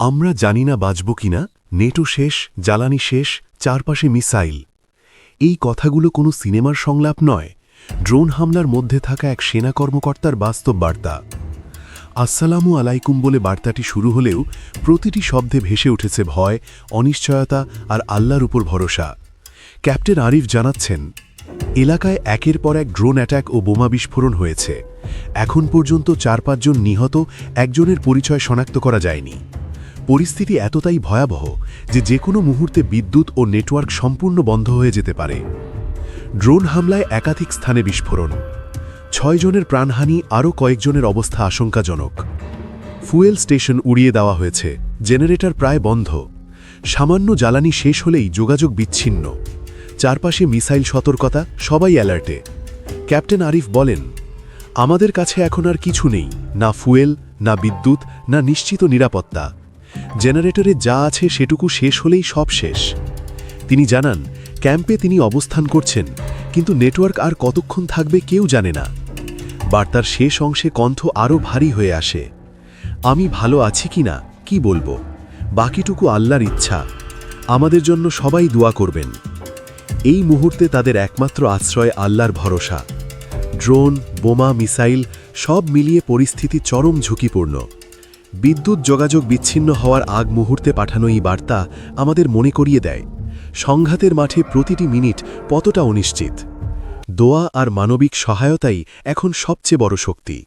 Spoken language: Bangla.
আমরা জানি না বাঁচব কিনা, নেটো শেষ, জ্বালানি শেষ, চারপাশে মিসাইল। এই কথাগুলো কোনো সিনেমার সংলাপ নয়, ড্রোন হামলার মধ্যে থাকা এক সেনা কর্মকর্তার বাস্তব বার্তা। আসসালামু আলাইকুম বলে বার্তাটি শুরু হলেও প্রতিটি শব্দে ভেসে উঠেছে ভয়, অনিশ্চয়তা আর আল্লাহর উপর ভরসা। ক্যাপ্টেন আরিফ জানাচ্ছেন, এলাকায় একের পর এক ড্রোন অ্যাটাক ও বোমা বিস্ফোরণ হয়েছে। এখন পর্যন্ত ৪-৫ জন নিহত, একজনের পরিচয় শনাক্ত করা যায়নি। পরিস্থিতি এতটাই ভয়াবহ যে কোনো মুহূর্তে বিদ্যুৎ ও নেটওয়ার্ক সম্পূর্ণ বন্ধ হয়ে যেতে পারে। ড্রোন হামলায় একাধিক স্থানে বিস্ফোরণ, ৬ জনের প্রাণহানি, আরও কয়েকজনের অবস্থা আশঙ্কাজনক। ফুয়েল স্টেশন উড়িয়ে দেওয়া হয়েছে, জেনারেটর প্রায় বন্ধ। সামান্য জ্বালানি শেষ হলেই যোগাযোগ বিচ্ছিন্ন। চারপাশে মিসাইল সতর্কতা, সবাই অ্যালার্টে। ক্যাপ্টেন আরিফ বলেন, আমাদের কাছে এখন আর কিছু নেই, না ফুয়েল, না বিদ্যুৎ, না নিশ্চিত নিরাপত্তা। জেনারেটরে যা আছে সেটুকু শেষ হলেই সব শেষ। তিনি জানান, ক্যাম্পে তিনি অবস্থান করছেন, কিন্তু নেটওয়ার্ক আর কতক্ষণ থাকবে কেউ জানে না। বার্তার শেষ অংশে কণ্ঠ আরও ভারী হয়ে আসে। আমি ভালো আছি কিনা কি বলবো, বাকিটুকু আল্লাহর ইচ্ছা। আমাদের জন্য সবাই দোয়া করবেন। এই মুহূর্তে তাদের একমাত্র আশ্রয় আল্লাহর ভরসা। ড্রোন, বোমা, মিসাইল সব মিলিয়ে পরিস্থিতি চরম ঝুঁকিপূর্ণ। বিদ্যুৎ যোগাযোগ বিচ্ছিন্ন হওয়ার আগ মুহূর্তে পাঠানো এই বার্তা আমাদের মনে করিয়ে দেয়, সংঘাতের মাঠে প্রতিটি মিনিট কতটা অনিশ্চিত। দোয়া আর মানবিক সহায়তাই এখন সবচেয়ে বড় শক্তি।